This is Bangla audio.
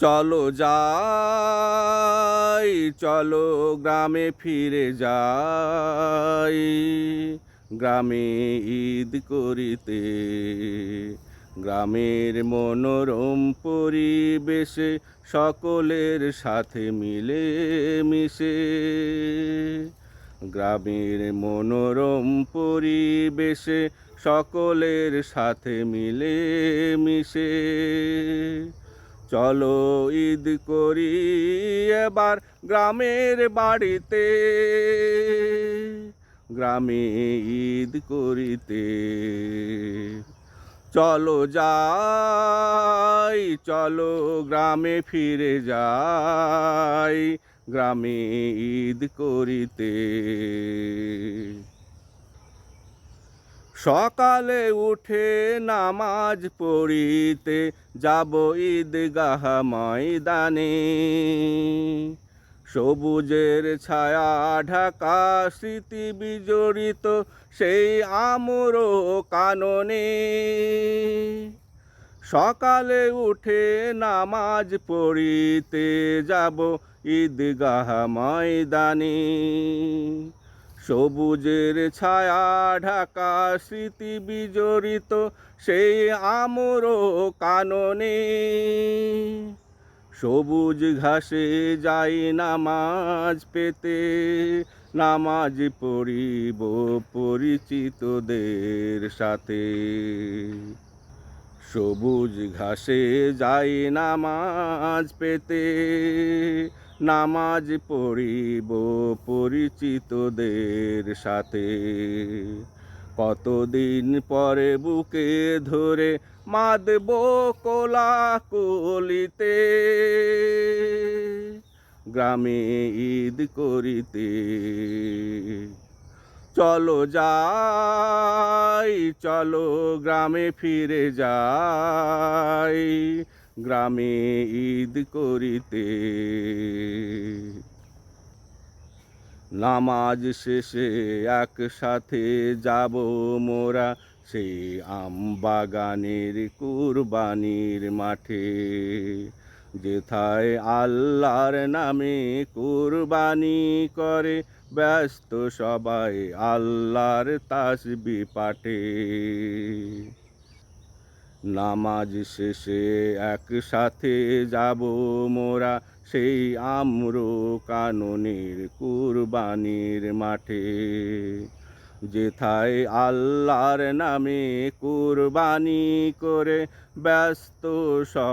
চলো যাই, চলো গ্রামে ফিরে যাই, গ্রামে ঈদ করিতে। গ্রামের মনোরম পরিবেশে সকলের সাথে মিলে মিশে। গ্রামের মনোরম পরিবেশে সকলের সাথে মিলে মিশে। চলো ঈদ করি এবার গ্রামের বাড়িতে, গ্রামে ঈদ করিতে। চলো যাই, চলো গ্রামে ফিরে যাই, গ্রামে ঈদ করিতে। সকালে উঠে নামাজ পড়িতে যাব ঈদগাহ ময়দানে। সবুজের ছায়া ঢাকা স্মৃতি বিজড়িত সেই আমর কাননে। সকালে উঠে নামাজ পড়িতে যাব ঈদগাহ ময়দানে। সবুজের ছায়া ঢাকা স্মৃতি বিজড়িত সেই আমর কাননে। সবুজ ঘাসে যাই নামাজ পেতে, নামাজ পড়িব পরিচিতদের সাথে। সবুজ ঘাসে যাই নামাজ পেতে, নামাজ পড়িব পরিচিতদের সাথে। কতদিন পরে বুকে ধরে মাদব কোলাকুলিতে, গ্রামে ঈদ করিতে। চলো যাই, চলো গ্রামে ফিরে যাই, গ্রামে ঈদ করিতে। নামাজ শেষে একসাথে যাব মোরা সেই আম বাগানের কুরবানির মাঠে। যেথায় আল্লাহর নামে কুরবানি করে ব্যস্ত সবাই আল্লাহর তাসবিহ পাঠে। নামাজ শেষে একসাথে যাব মোরা সেই আম্র কাননের কুরবানির মাঠে। যেথায় আল্লাহর নামে কুরবানি করে ব্যস্ত সব